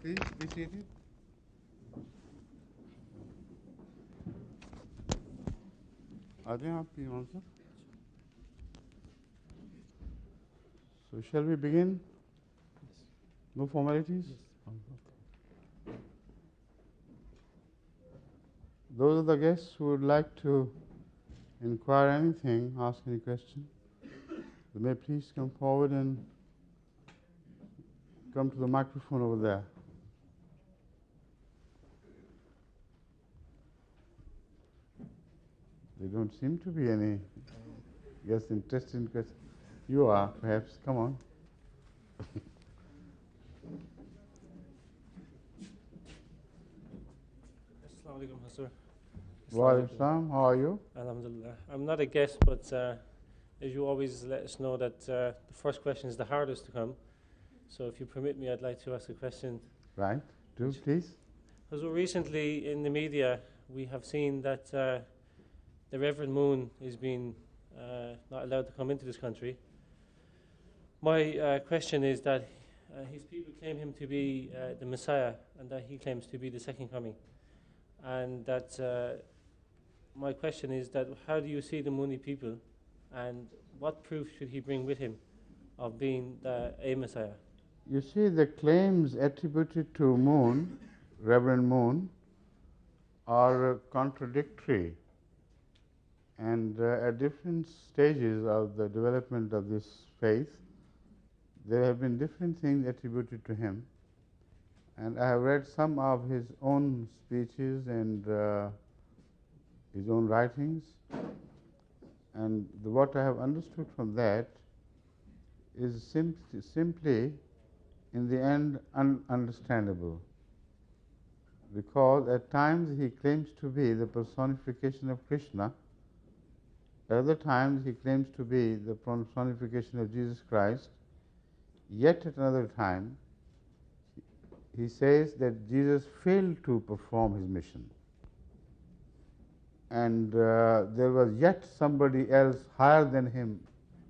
Please be seated. Are they happy also? So shall we begin? Yes. No formalities? Yes. Okay. Those are the guests who would like to inquire anything, ask any question, they may please come forward and come to the microphone over there. There don't seem to be any guests interested in questions. You are, perhaps. Come on. Assalamu alaikum, Hazrat. Wa alaikum salam. How are you? Alhamdulillah. I'm not a guest, but as you always let us know that the first question is the hardest to come. So if you permit me, I'd like to ask a question. Right. Do, please. Hazrat, recently in the media, we have seen that the Reverend Moon is being not allowed to come into this country. My question is that his people claim him to be the Messiah, and that he claims to be the second coming. And that my question is that how do you see the Mooni people, and what proof should he bring with him of being a Messiah? You see, the claims attributed to Moon, Reverend Moon, are contradictory, and at different stages of the development of this faith, there have been different things attributed to him. And I have read some of his own speeches and his own writings, and what I have understood from that is simply in the end ununderstandable, because at times he claims to be the personification of Krishna, at other times he claims to be the personification of Jesus Christ, yet at another time he says that Jesus failed to perform his mission, and there was yet somebody else higher than him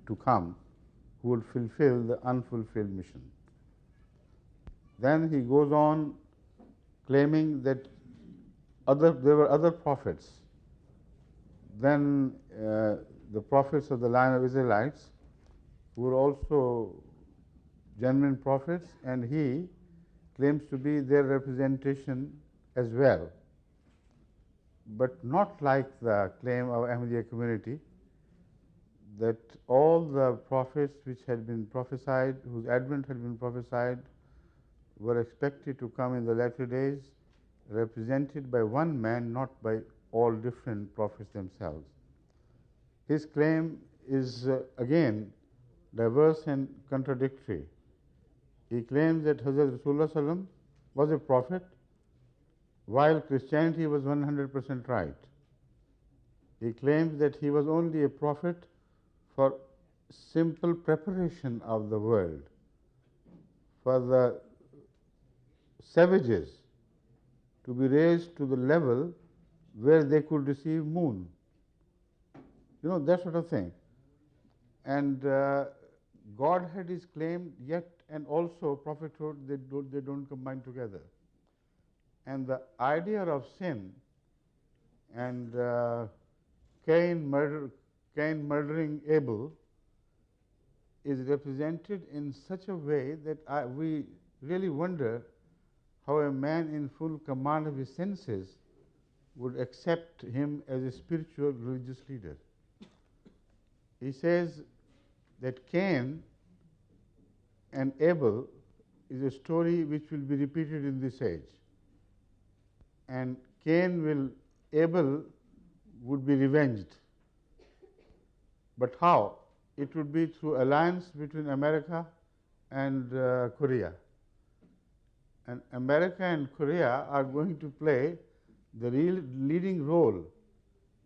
to come who would fulfill the unfulfilled mission. Then he goes on claiming that there were other prophets than the prophets of the line of Israelites who were also genuine prophets, and he claims to be their representation as well, but not like the claim of Ahmadiyya community that all the prophets which had been prophesied, whose advent had been prophesied, were expected to come in the latter days represented by one man, not by all different prophets themselves. His claim is again diverse and contradictory. He claims that Hazrat Rasulullah was a prophet, while Christianity was 100% right. He claims that he was only a prophet for simple preparation of the world, for the savages to be raised to the level where they could receive moon. You know, that sort of thing. And Godhead is claimed, yet and also prophethood, they don't combine together. And the idea of sin and Cain murdering Abel is represented in such a way that we really wonder how a man in full command of his senses would accept him as a spiritual religious leader. He says that Cain and Abel is a story which will be repeated in this age. And Abel would be revenged. But how? It would be through alliance between America and Korea. And America and Korea are going to play the real leading role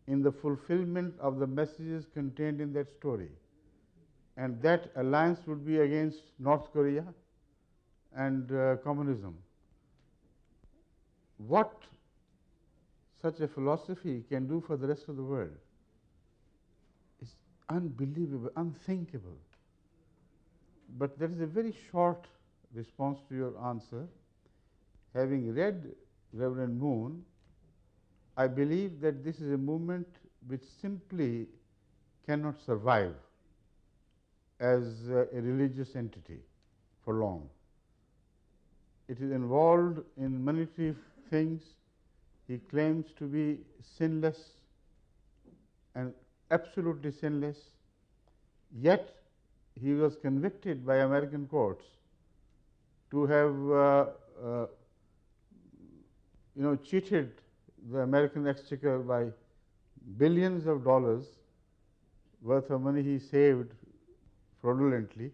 in the fulfillment of the messages contained in that story. And that alliance would be against North Korea and communism. What such a philosophy can do for the rest of the world is unbelievable, unthinkable. But there is a very short response to your answer. having read Reverend Moon, I believe that this is a movement which simply cannot survive as a religious entity for long. It is involved in monetary things. He claims to be sinless and absolutely sinless, yet he was convicted by American courts to have cheated the American exchequer by billions of dollars worth of money he saved fraudulently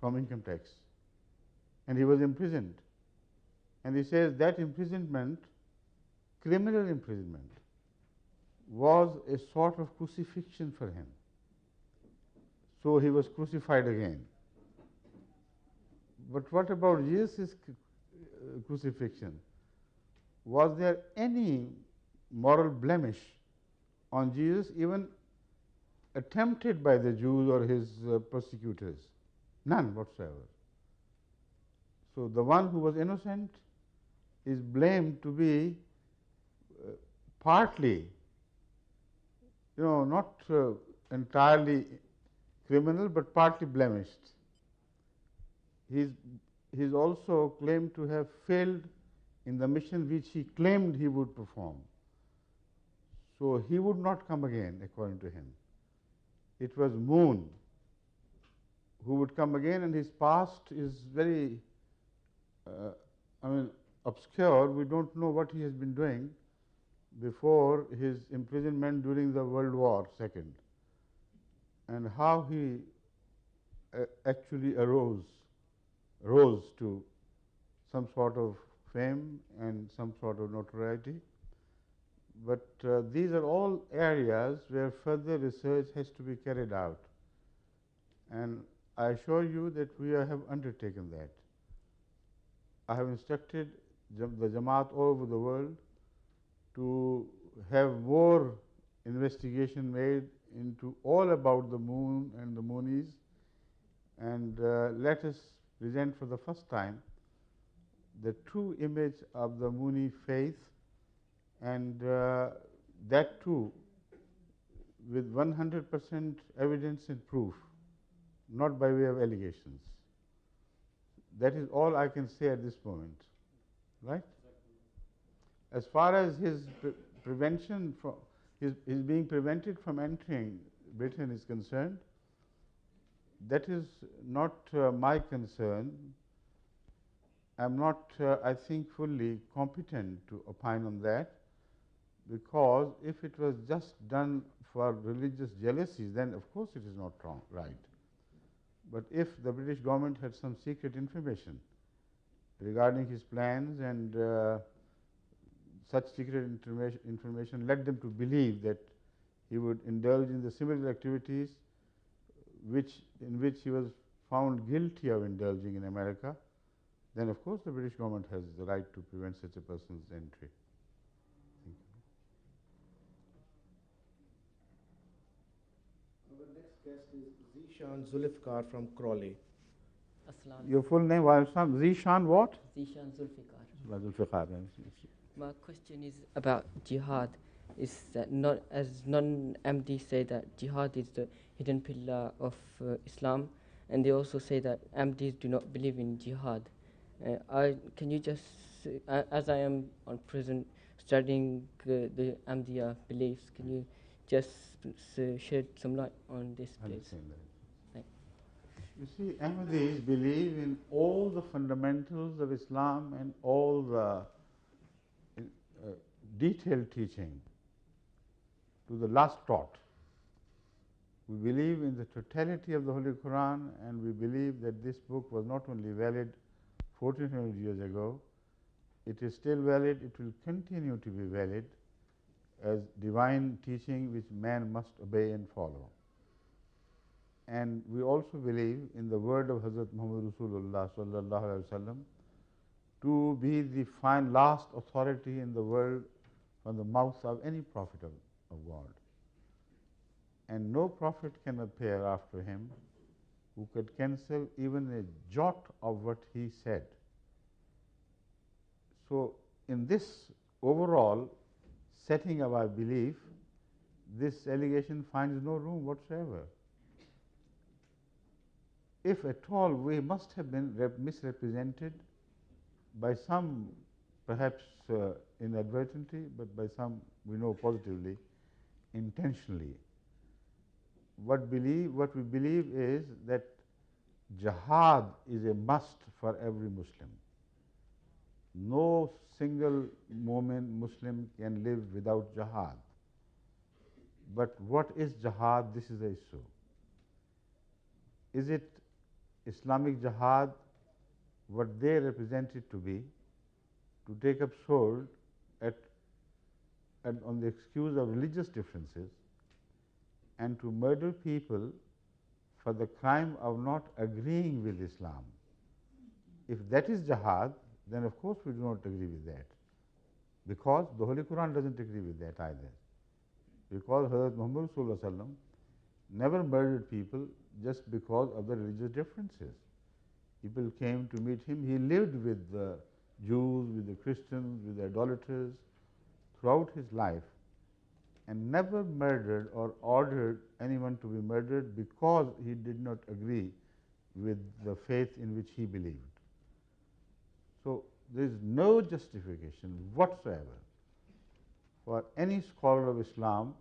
from income tax. And he was imprisoned. And he says that imprisonment, criminal imprisonment, was a sort of crucifixion for him. So he was crucified again. But what about Jesus' crucifixion? Was there any moral blemish on Jesus, even attempted by the Jews or his persecutors? None whatsoever. So the one who was innocent is blamed to be partly, not entirely criminal, but partly blemished. He's also claimed to have failed in the mission which he claimed he would perform. So he would not come again, according to him. It was Moon who would come again, and his past is very, obscure. We don't know what he has been doing before his imprisonment during the World War II, and how he actually rose to some sort of fame and some sort of notoriety. But these are all areas where further research has to be carried out, and I assure you that we have undertaken that. I have instructed the Jamaat all over the world to have more investigation made into all about the Moon and the Moonies, and let us present for the first time the true image of the Mooni faith, and that too with 100% evidence and proof, not by way of allegations. That is all I can say at this moment, right? As far as his prevention from his being prevented from entering Britain is concerned, that is not my concern. I'm not, I think, fully competent to opine on that, because if it was just done for religious jealousies, then of course it is not wrong, right. But if the British government had some secret information regarding his plans, and such secret information led them to believe that he would indulge in the similar activities in which he was found guilty of indulging in America, then of course the British government has the right to prevent such a person's entry. Thank you. Our next guest is Zishan Zulfikar from Crawley. Your full name was Zishan what? Zishan Zulfikar. Zulfikar. My question is about jihad. Is that not, as non-MD say that jihad is the hidden pillar of Islam, and they also say that MDs do not believe in jihad. Can you just, as I am on present studying the Ahmadiyya beliefs, can you just shed some light on this, please? You see, Ahmadis believe in all the fundamentals of Islam and all the detailed teaching to the last dot. We believe in the totality of the Holy Quran, and we believe that this book was not only valid 1400 years ago, it is still valid, it will continue to be valid as divine teaching which man must obey and follow. And we also believe in the word of Hazrat Muhammad Rasulullah sallallahu alaihi wasallam to be the last authority in the world from the mouth of any prophet of God. And no prophet can appear after him who could cancel even a jot of what he said. So, in this overall setting of our belief, this allegation finds no room whatsoever. If at all, we must have been misrepresented by some, perhaps inadvertently, but by some we know positively, intentionally. What we believe is that jihad is a must for every Muslim. No single Muslim can live without jihad. But what is jihad? This is the issue. Is it Islamic jihad, what they represent it to be, to take up sword on the excuse of religious differences and to murder people for the crime of not agreeing with Islam? If that is jihad, then of course we do not agree with that, because the Holy Quran doesn't agree with that either. Because Hazrat Muhammad Sallallahu Alaihi Wasallam never murdered people just because of the religious differences. People came to meet him. He lived with the Jews, with the Christians, with the idolaters throughout his life, and never murdered or ordered anyone to be murdered because he did not agree with the faith in which he believed. So, there is no justification whatsoever for any scholar of Islam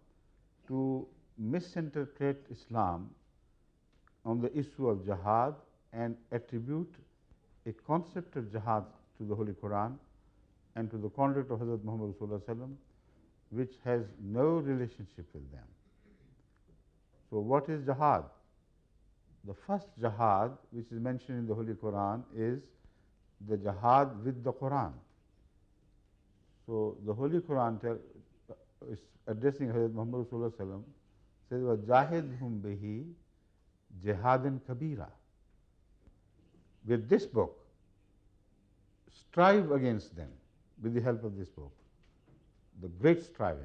to misinterpret Islam on the issue of jihad and attribute a concept of jihad to the Holy Quran and to the conduct of Hazrat Muhammad Sallallahu Alaihi Wasallam, which has no relationship with them. So, what is jihad? The first jihad which is mentioned in the Holy Quran is the jihad with the Quran. So, the Holy Quran is addressing Hazrat Muhammad Sallallahu Alaihi Wasallam, says, وَجَاهِدْهُمْ بِهِ جِهَادًا كَبِيرًا. With this book, strive against them with the help of this book, the great striving.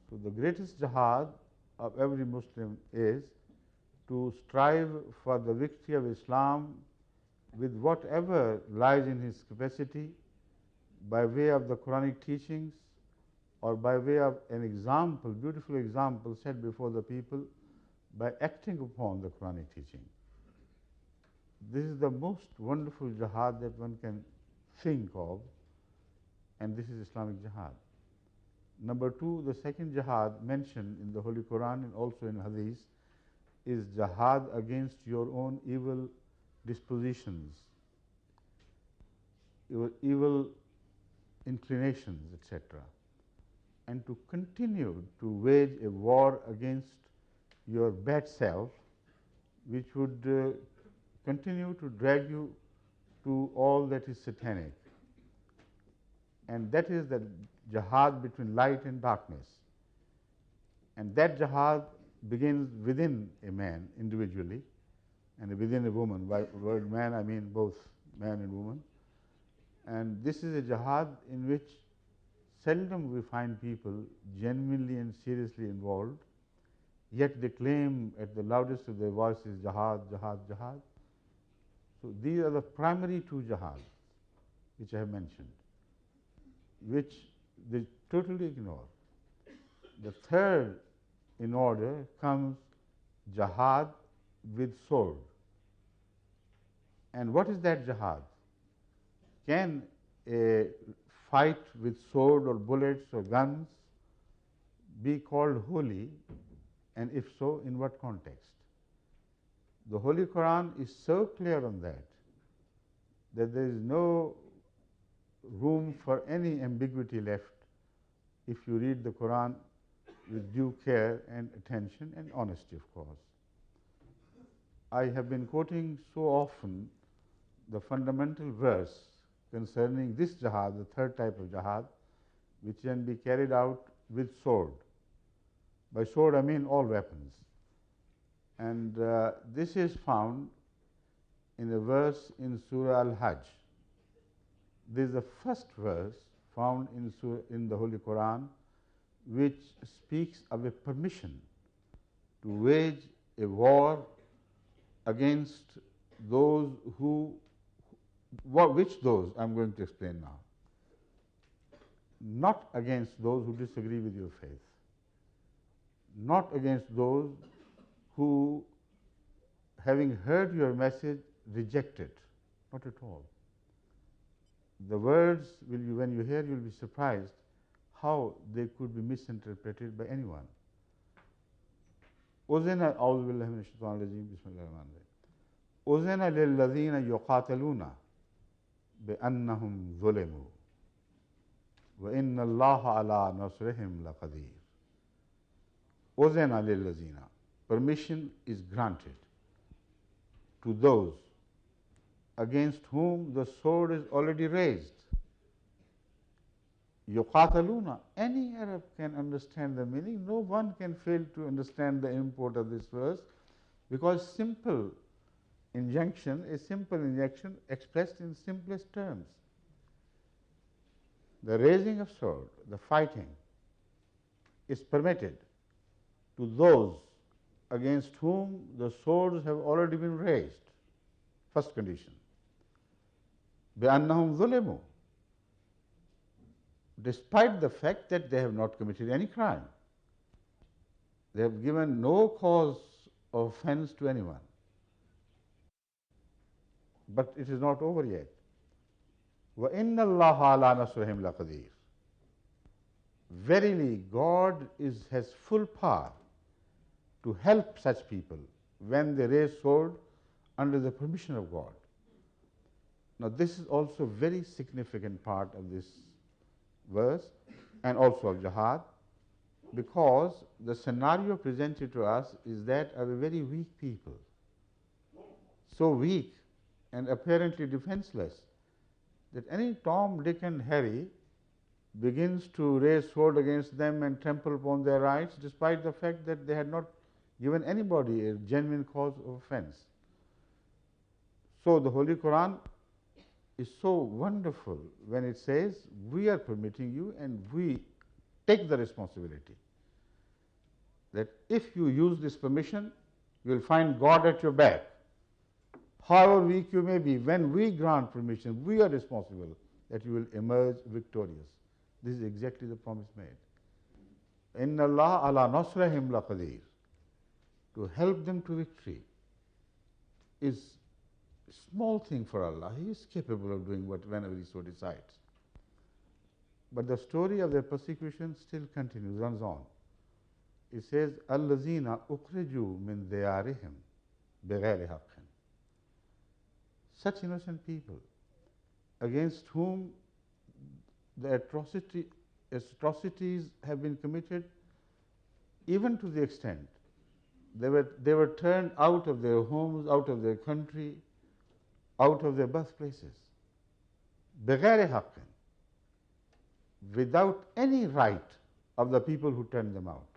So, the greatest jihad of every Muslim is to strive for the victory of Islam with whatever lies in his capacity, by way of the Quranic teachings or by way of an example, beautiful example set before the people, by acting upon the Quranic teaching. This is the most wonderful jihad that one can think of, and this is Islamic jihad. Number two, the second jihad mentioned in the Holy Quran and also in Hadith is jihad against your own evil dispositions, your evil inclinations, etc., and to continue to wage a war against your bad self, which would continue to drag you to all that is satanic. And that is the jihad between light and darkness. And that jihad begins within a man individually and within a woman. By the word man, I mean both man and woman. And this is a jihad in which seldom we find people genuinely and seriously involved, yet they claim at the loudest of their voices, jihad, jihad, jihad. So, these are the primary two jihads which I have mentioned, which they totally ignore. The third in order comes jihad with sword. And what is that jihad? Can a fight with sword or bullets or guns be called holy, and if so, in what context? The Holy Quran is so clear on that there is no room for any ambiguity left if you read the Quran with due care and attention and honesty, of course. I have been quoting so often the fundamental verse concerning this jihad, the third type of jihad, which can be carried out with sword. By sword I mean all weapons. And this is found in a verse in Surah Al-Hajj. This is the first verse found in the Holy Quran which speaks of a permission to wage a war against those who Which those? I'm going to explain now. Not against those who disagree with your faith, not against those who, having heard your message, reject it. Not at all. The words, when you hear, you'll be surprised how they could be misinterpreted by anyone. أذن أعوذ بالله من الشيطان الرجيم بسم الله الرحمن الرحيم أذن للذين يقاتلون بأنهم ظلموا وإن الله على نصرهم لقدير. أذن للذين, permission is granted to those against whom the sword is already raised. Yuqataluna, any Arab can understand the meaning. No one can fail to understand the import of this verse, because simple injunction is simple injunction expressed in simplest terms. The raising of sword, the fighting, is permitted to those against whom the swords have already been raised. First condition. بِأَنَّهُمْ ظُلِمُوا, despite the fact that they have not committed any crime. They have given no cause of offense to anyone. But it is not over yet. وَإِنَّ اللَّهَ عَلَى نَصْرِهِمْ لَقَدِيرٌ. Verily, God has full power to help such people when they raise sword under the permission of God. Now, this is also a very significant part of this verse and also of jihad, because the scenario presented to us is that of a very weak people, so weak and apparently defenseless that any Tom, Dick and Harry begins to raise sword against them and trample upon their rights, despite the fact that they had not given anybody a genuine cause of offense. So the Holy Quran is so wonderful when it says, we are permitting you and we take the responsibility that if you use this permission, you will find God at your back. However weak you may be, when we grant permission, we are responsible that you will emerge victorious. This is exactly the promise made. Inna Allah ala nasrahim laqadir. To help them to victory is a small thing for Allah. He is capable of doing whenever He so decides. But the story of their persecution still continues, runs on. It says, Allazina ukhriju min diyarihim bighayri haqqin. Such innocent people against whom the atrocities have been committed, even to the extent they were turned out of their homes, out of their country, out of their birthplaces, bighayri haqqin, without any right of the people who turned them out.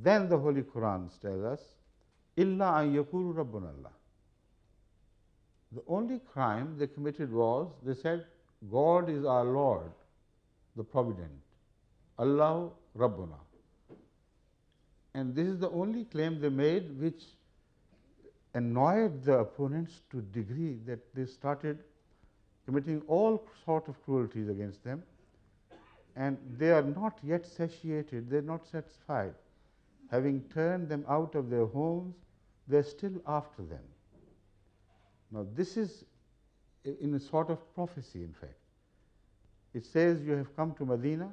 Then the Holy Quran tells us, illa an yaqulu rabbuna Allah. The only crime they committed was, they said, God is our Lord, the Provident. Allah Rabbuna. And this is the only claim they made which annoyed the opponents to a degree that they started committing all sort of cruelties against them, and they are not yet satiated, they are not satisfied. Having turned them out of their homes, they are still after them. Now this is in a sort of prophecy, in fact. It says, you have come to Medina,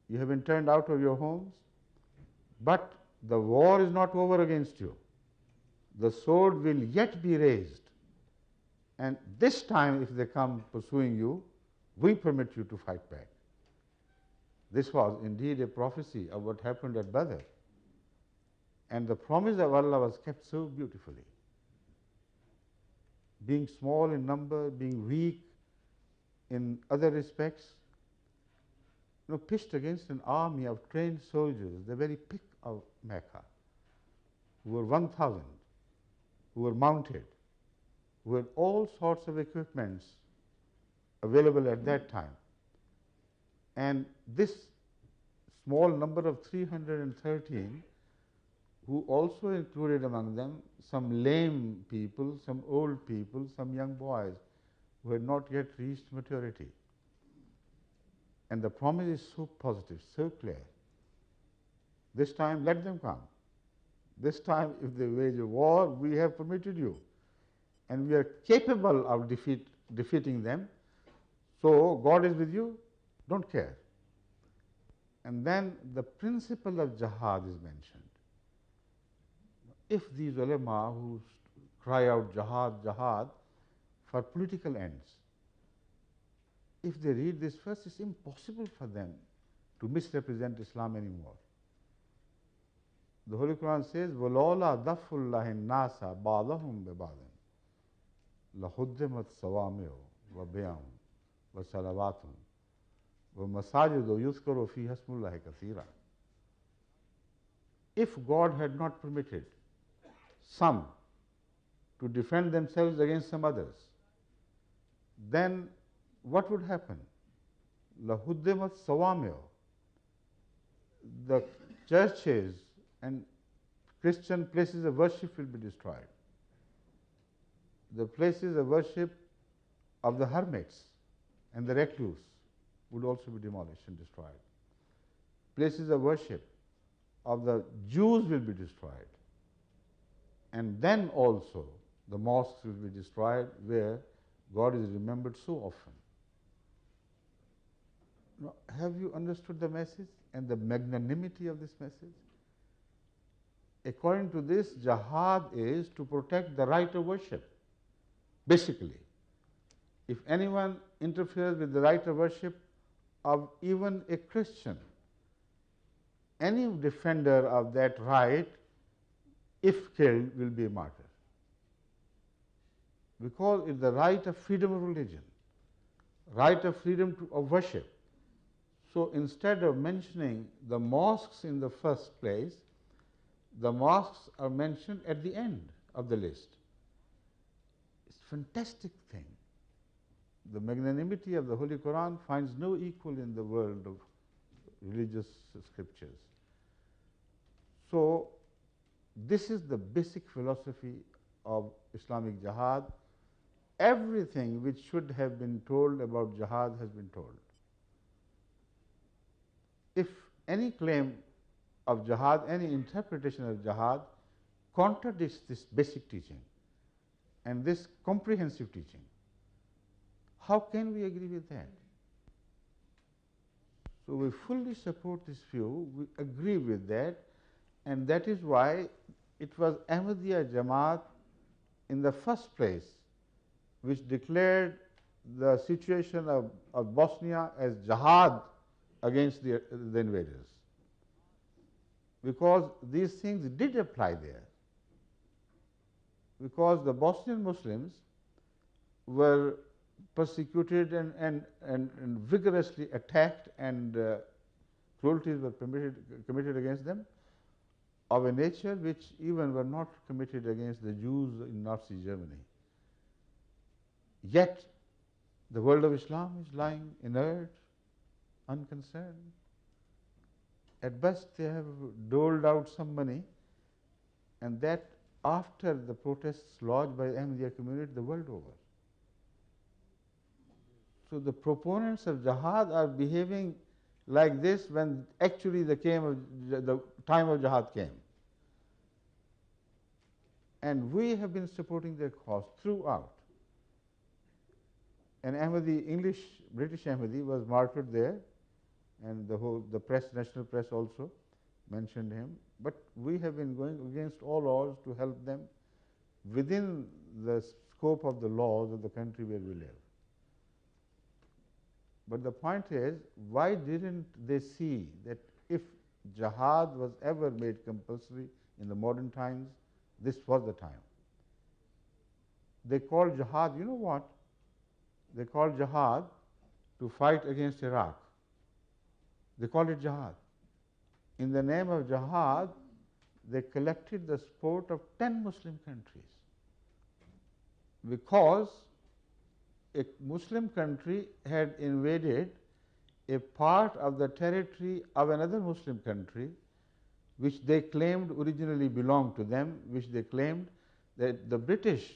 you have been turned out of your homes, but the war is not over against you. The sword will yet be raised, and this time if they come pursuing you, we permit you to fight back. This was indeed a prophecy of what happened at Badr, and the promise of Allah was kept so beautifully. Being small in number, being weak in other respects, pitched against an army of trained soldiers, the very pick of Mecca, who were 1,000, who were mounted, who had all sorts of equipments available at that time. And this small number of 313, who also included among them some lame people, some old people, some young boys who had not yet reached maturity. And the promise is so positive, so clear. This time, let them come. This time, if they wage a war, we have permitted you. And we are capable of defeating them. So, God is with you, don't care. And then the principle of jihad is mentioned. If these ulama who cry out jihad, jihad for political ends, if they read this verse, it's impossible for them to misrepresent Islam anymore. The Holy Quran says, وَلَوْلَا دَفُّ اللَّهِ النَّاسَ بَعْضَهُمْ بِبَعْضٍ لَهُدِّمَتْ صَوَامِعُ وَبِيَعٌ وَصَلَوَاتٌ وَمَسَاجِدُ يُذْكَرُ فِيهَا اسْمُ اللَّهِ كَثِيرًا. If God had not permitted some to defend themselves against some others, then what would happen? لَهُدِّمَتْ صَوَامِعُ. The churches and Christian places of worship will be destroyed. The places of worship of the hermits and the recluse would also be demolished and destroyed. Places of worship of the Jews will be destroyed. And then also the mosques will be destroyed where God is remembered so often. Now, have you understood the message and the magnanimity of this message? According to this, jihad is to protect the right of worship, basically. If anyone interferes with the right of worship of even a Christian, any defender of that right, if killed, will be a martyr. Because it's the right of freedom of religion, right of freedom of worship. So instead of mentioning the mosques in the first place, the mosques are mentioned at the end of the list. It's a fantastic thing. The magnanimity of the Holy Quran finds no equal in the world of religious scriptures. So, this is the basic philosophy of Islamic jihad. Everything which should have been told about jihad has been told. If any claim of jihad, any interpretation of jihad contradicts this basic teaching and this comprehensive teaching, how can we agree with that? So we fully support this view, we agree with that, and that is why it was Ahmadiyya Jamaat in the first place which declared the situation of Bosnia as jihad against the invaders, because these things did apply there. Because the Bosnian Muslims were persecuted and vigorously attacked, and cruelties were committed against them of a nature which even were not committed against the Jews in Nazi Germany. Yet the world of Islam is lying inert, unconcerned. At best they have doled out some money, and that after the protests lodged by the Ahmadiyya community the world over. So the proponents of jihad are behaving like this when actually the time of jihad came. And we have been supporting their cause throughout. An Ahmadi, British Ahmadi was martyred there, and the press, national press also mentioned him. But we have been going against all odds to help them within the scope of the laws of the country where we live. But the point is, why didn't they see that if jihad was ever made compulsory in the modern times, this was the time? They called jihad, you know what? They called jihad to fight against Iraq. They called it jihad. In the name of jihad, they collected the support of 10 Muslim countries, because a Muslim country had invaded a part of the territory of another Muslim country which they claimed originally belonged to them, which they claimed that the British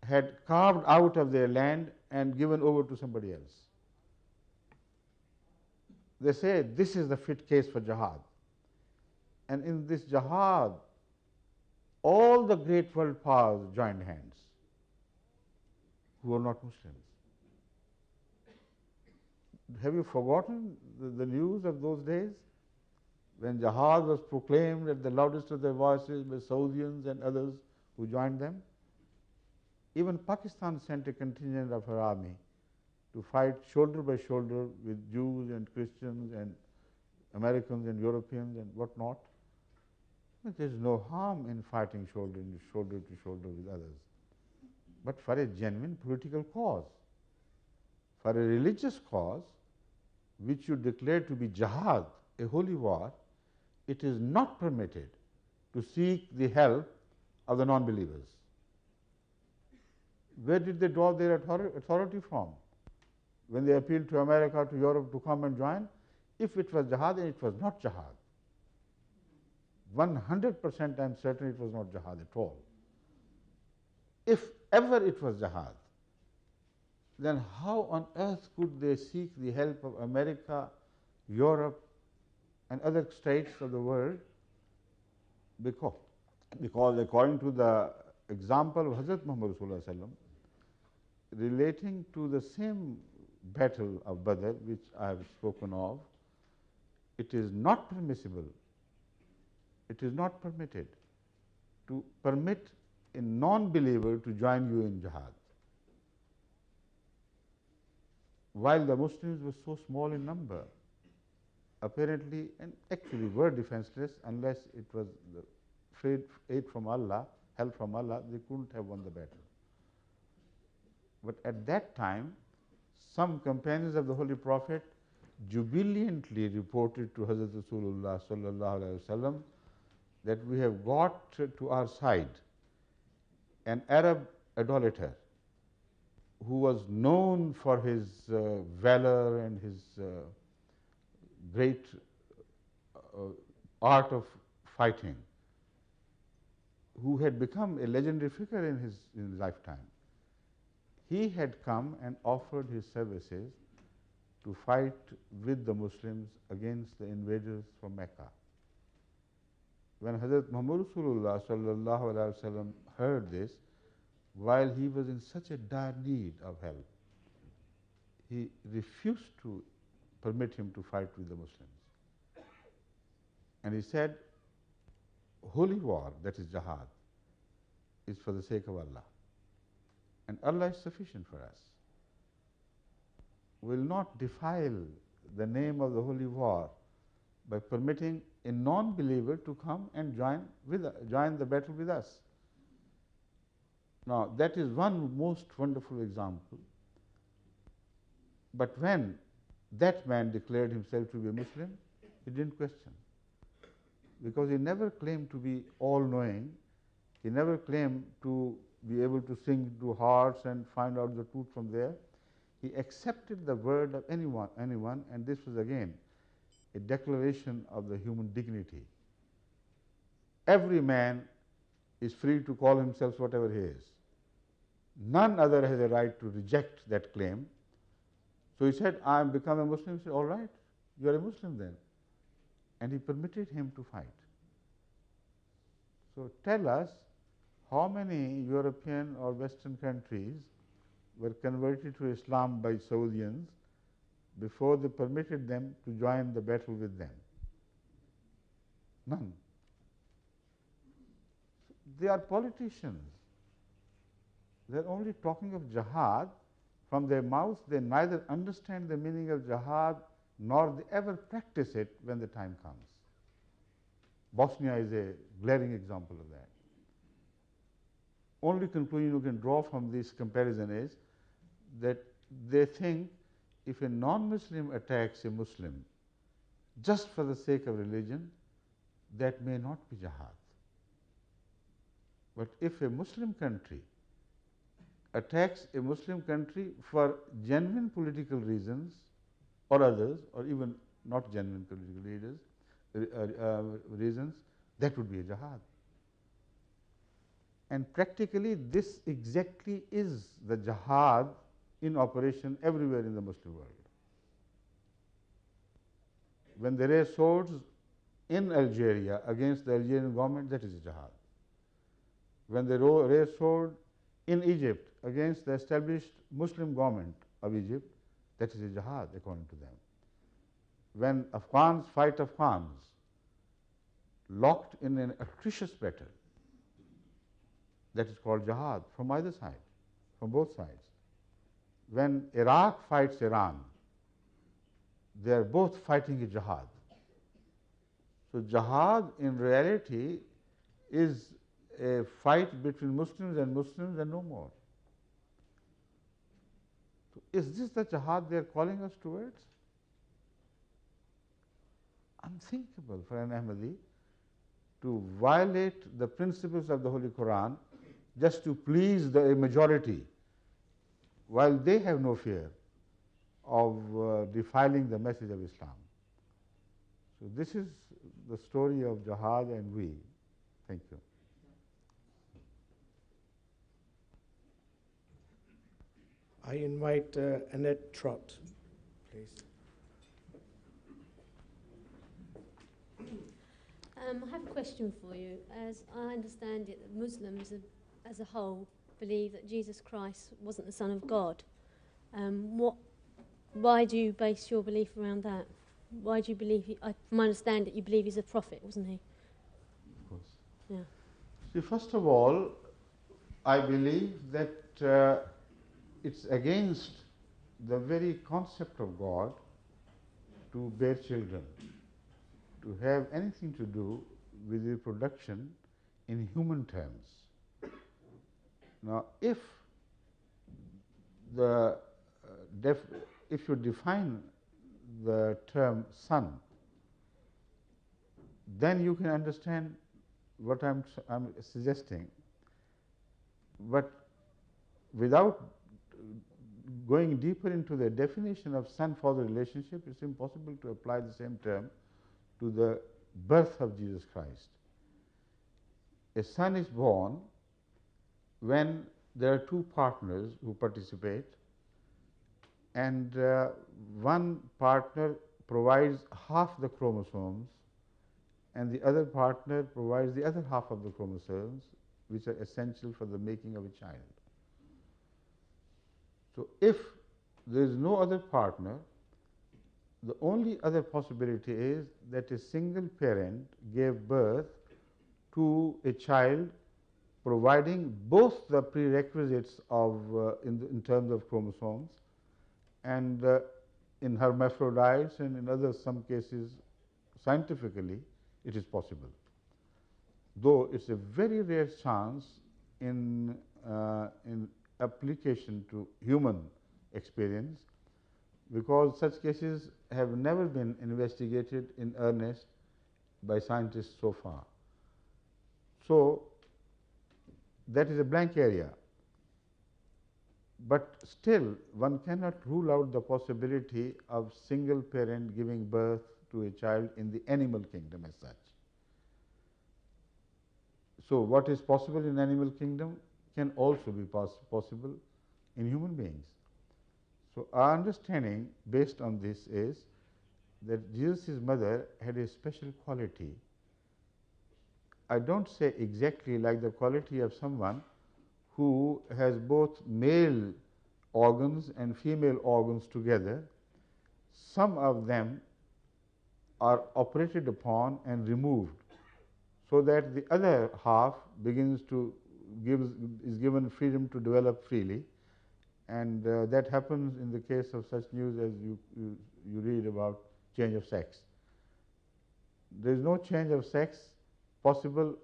had carved out of their land and given over to somebody else. They say this is the fit case for jihad. And in this jihad, all the great world powers joined hands who were not Muslims. Have you forgotten the news of those days? When jihad was proclaimed at the loudest of their voices by Saudians and others who joined them? Even Pakistan sent a contingent of her army to fight shoulder by shoulder with Jews and Christians and Americans and Europeans and whatnot. But there is no harm in fighting shoulder to shoulder with others. But for a genuine political cause, for a religious cause, which you declare to be jihad, a holy war, it is not permitted to seek the help of the non-believers. Where did they draw their authority from? When they appealed to America, to Europe to come and join, if it was jihad, then it was not jihad. 100% I am certain it was not jihad at all. If ever it was jihad, then how on earth could they seek the help of America, Europe, and other states of the world? Because according to the example of Hazrat Muhammad Sallallahu Alaihi Wasallam, relating to the same battle of Badr, which I have spoken of, it is not permissible, it is not permitted to permit a non-believer to join you in jihad. While the Muslims were so small in number, apparently and actually were defenseless, unless it was the aid from Allah, help from Allah, they couldn't have won the battle. But at that time, some companions of the Holy Prophet jubilantly reported to Hazrat Rasulullah Sallallahu Alaihi Wasallam that we have got to our side an Arab idolater who was known for his valor and his great art of fighting, who had become a legendary figure in his lifetime. He had come and offered his services to fight with the Muslims against the invaders from Mecca. When Hazrat Muhammad Rasulullah Sallallahu Alaihi Wasallam heard this, while he was in such a dire need of help, he refused to permit him to fight with the Muslims. And he said, holy war, that is jihad, is for the sake of Allah. And Allah is sufficient for us. We will not defile the name of the holy war by permitting a non-believer to come and join the battle with us. Now, that is one most wonderful example. But when that man declared himself to be a Muslim, he didn't question, because he never claimed to be all-knowing. He never claimed to be able to sing to hearts and find out the truth from there. He accepted the word of anyone, and this was again a declaration of the human dignity. Every man is free to call himself whatever he is. None other has a right to reject that claim. So he said, I am become a Muslim. He said, all right, you are a Muslim then. And he permitted him to fight. So tell us, how many European or Western countries were converted to Islam by Saudians before they permitted them to join the battle with them? None. They are politicians. They are only talking of jihad from their mouths. They neither understand the meaning of jihad nor they ever practice it when the time comes. Bosnia is a glaring example of that. Only conclusion you can draw from this comparison is that they think if a non-Muslim attacks a Muslim just for the sake of religion, that may not be jihad. But if a Muslim country attacks a Muslim country for genuine political reasons or others, or even not genuine political reasons, reasons, that would be a jihad. And practically this exactly is the jihad in operation everywhere in the Muslim world. When they raise swords in Algeria against the Algerian government, that is a jihad. When they raise sword in Egypt against the established Muslim government of Egypt, that is a jihad according to them. When Afghans fight Afghans, locked in an atrocious battle, that is called jihad from either side, from both sides. When Iraq fights Iran, they are both fighting a jihad. So jihad in reality is a fight between Muslims and no more. So is this the jihad they are calling us towards? Unthinkable for an Ahmadi to violate the principles of the Holy Quran just to please the majority, while they have no fear of defiling the message of Islam. So this is the story of jihad and we. Thank you. I invite Annette Trott, please. I have a question for you. As I understand it, Muslims as a whole believe that Jesus Christ wasn't the Son of God. Why do you base your belief around that? Why do you believe, from my understanding, you believe he's a prophet, wasn't he? Of course. Yeah. See, first of all, I believe that it's against the very concept of God to bear children, to have anything to do with reproduction in human terms. Now, if you define the term son, then you can understand what I'm suggesting. But without going deeper into the definition of son-father relationship, it's impossible to apply the same term to the birth of Jesus Christ. A son is born when there are two partners who participate, and one partner provides half the chromosomes and the other partner provides the other half of the chromosomes, which are essential for the making of a child. So if there is no other partner, the only other possibility is that a single parent gave birth to a child providing both the prerequisites of in terms of chromosomes and in hermaphrodites and in other some cases scientifically it is possible, though it's a very rare chance in application to human experience, because such cases have never been investigated in earnest by scientists so far. So that is a blank area. But still, one cannot rule out the possibility of single parent giving birth to a child in the animal kingdom as such. So what is possible in animal kingdom can also be possible in human beings. So our understanding based on this is that Jesus' mother had a special quality. I don't say exactly like the quality of someone who has both male organs and female organs together. Some of them are operated upon and removed, so that the other half begins to is given freedom to develop freely, and that happens in the case of such news as you read about change of sex. There is no change of sex possible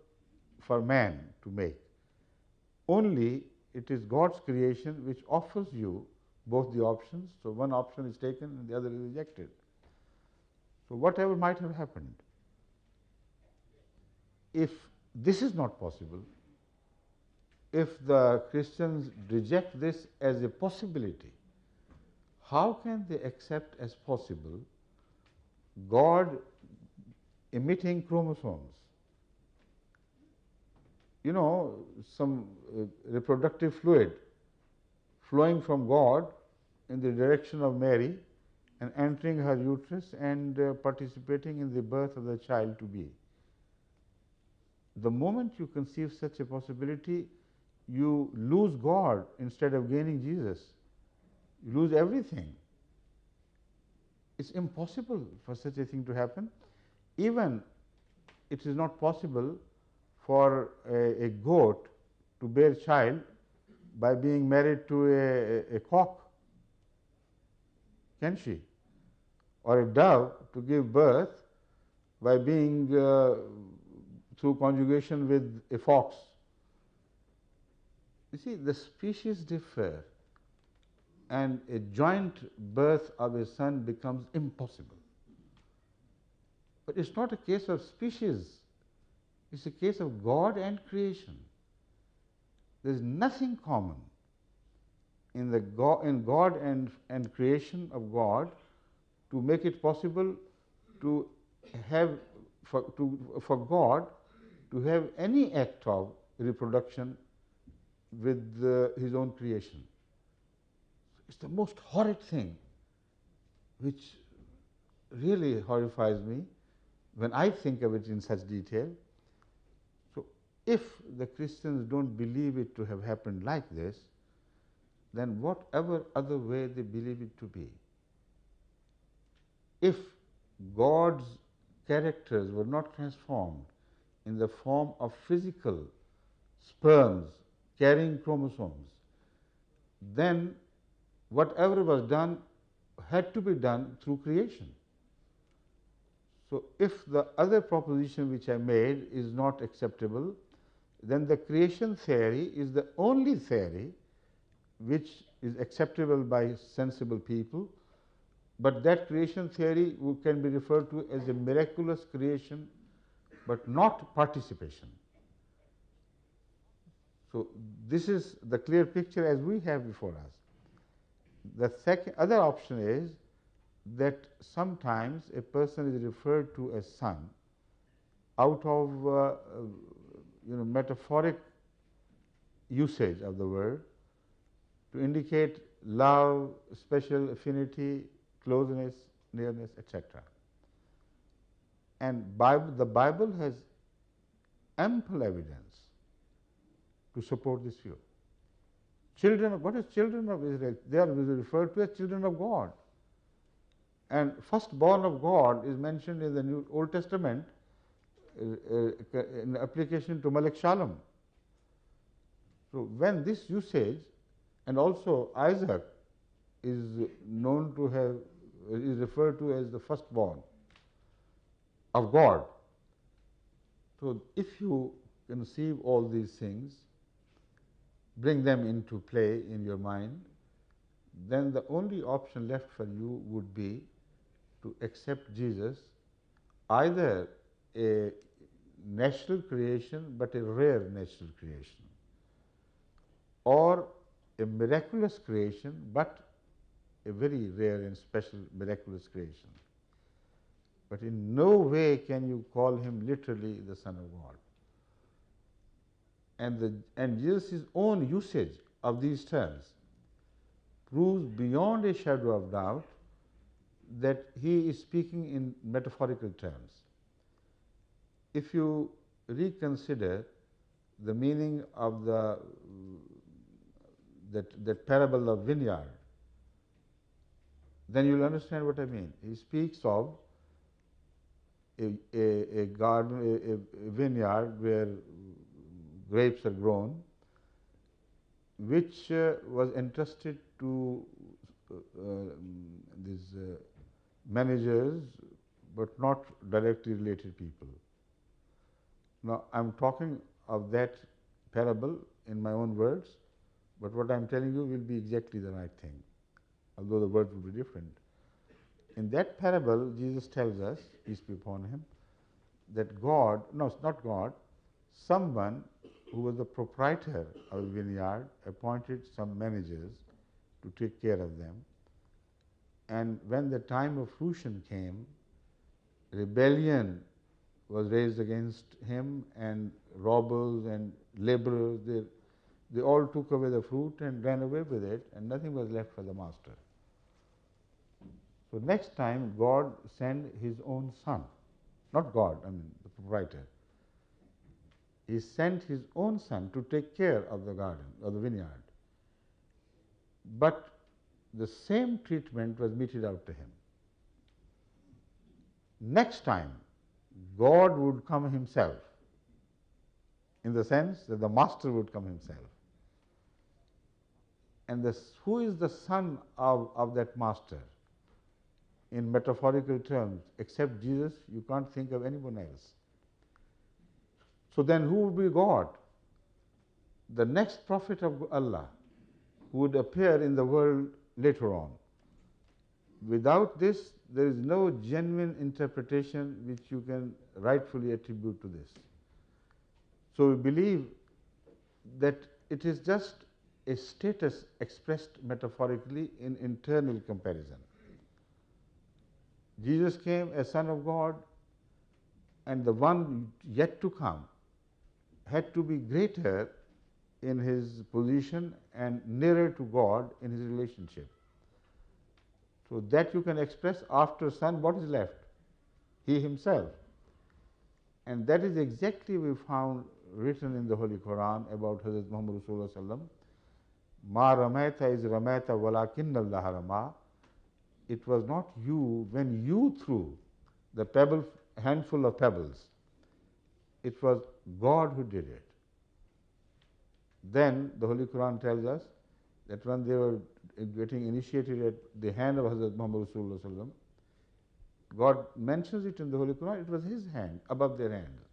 for man to make. Only it is God's creation which offers you both the options. So one option is taken and the other is rejected. So whatever might have happened, if this is not possible, if the Christians reject this as a possibility, how can they accept as possible God emitting chromosomes. You know, some reproductive fluid flowing from God in the direction of Mary and entering her uterus and participating in the birth of the child to be. The moment you conceive such a possibility, you lose God instead of gaining Jesus. You lose everything. It's impossible for such a thing to happen. Even it is not possible for a goat to bear child by being married to a cock, can she? Or a dove to give birth by being through conjugation with a fox. You see, the species differ, and a joint birth of a son becomes impossible. But it's not a case of species, it's a case of God and creation. There is nothing common in God and creation of God to make it possible to have for God to have any act of reproduction with his own creation. It's the most horrid thing, which really horrifies me when I think of it in such detail. So, if the Christians don't believe it to have happened like this, then whatever other way they believe it to be, if God's characters were not transformed in the form of physical sperms carrying chromosomes, then whatever was done had to be done through creation. So, if the other proposition which I made is not acceptable, then the creation theory is the only theory which is acceptable by sensible people, but that creation theory can be referred to as a miraculous creation, but not participation. So, this is the clear picture as we have before us. The other option is that sometimes a person is referred to as son out of metaphoric usage of the word to indicate love, special affinity, closeness, nearness, etc. And the Bible has ample evidence to support this view. What is children of Israel? They are referred to as children of God. And firstborn of God is mentioned in the Old Testament in application to Malek Shalom. So, when this usage, and also Isaac is known to have, is referred to as the firstborn of God. So, if you conceive all these things, bring them into play in your mind, then the only option left for you would be to accept Jesus, either a natural creation but a rare natural creation, or a miraculous creation but a very rare and special miraculous creation. But in no way can you call him literally the Son of God. And Jesus' own usage of these terms proves beyond a shadow of doubt that he is speaking in metaphorical terms. If you reconsider the meaning of that parable of vineyard, then you will understand what I mean. He speaks of a garden, a vineyard where grapes are grown, which was entrusted to these managers, but not directly related people. Now, I am talking of that parable in my own words, but what I am telling you will be exactly the right thing, although the words will be different. In that parable, Jesus tells us, peace be upon him, that God, no, it's not God, someone who was the proprietor of the vineyard appointed some managers to take care of them. And when the time of fruition came, rebellion was raised against him, and robbers and laborers, they all took away the fruit and ran away with it, and nothing was left for the master. So next time God sent his own son, not God, I mean the proprietor. He sent his own son to take care of the garden or the vineyard. But the same treatment was meted out to him. Next time, God would come himself, in the sense that the master would come himself. And who is the son of that master? In metaphorical terms, except Jesus, you can't think of anyone else. So then who would be God? The next prophet of Allah, who would appear in the world later on. Without this, there is no genuine interpretation which you can rightfully attribute to this. So we believe that it is just a status expressed metaphorically in internal comparison. Jesus came as Son of God, and the one yet to come had to be greater in his position and nearer to God in his relationship. So that you can express after Son, what is left? He himself. And that is exactly we found written in the Holy Quran about Hazrat Muhammad Rasulullah sallam. Ma ramaita is ramaita walakin Allah rama. It was not you when you threw the handful of pebbles. It was God who did it. Then the Holy Quran tells us that when they were getting initiated at the hand of Hazrat Muhammad Rasulullah sallam, God mentions it in the Holy Quran, it was his hand above their hands.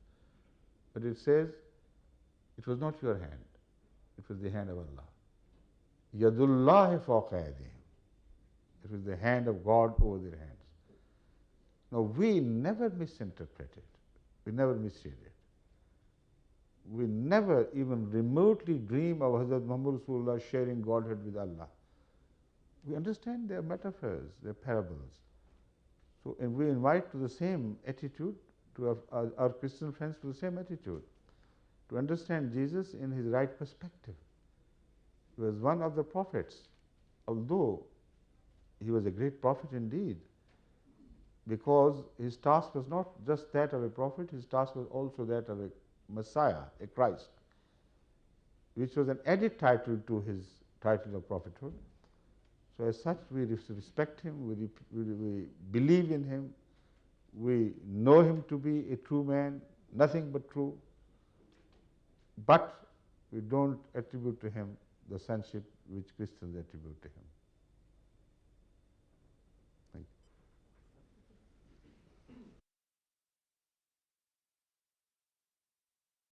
But it says, it was not your hand, it was the hand of Allah. Yadullahi fawqa aydihim. It was the hand of God over their hands. Now we never misinterpret it, we never misread it. We never even remotely dream of Hazrat Muhammad Rasulullah sharing Godhead with Allah. We understand their metaphors, their parables. So, and we invite to the same attitude, to our Christian friends to the same attitude, to understand Jesus in his right perspective. He was one of the prophets, although he was a great prophet indeed, because his task was not just that of a prophet, his task was also that of a Messiah, a Christ, which was an added title to his title of prophethood. So as such, we respect him, we believe in him, we know him to be a true man, nothing but true, but we don't attribute to him the sonship which Christians attribute to him.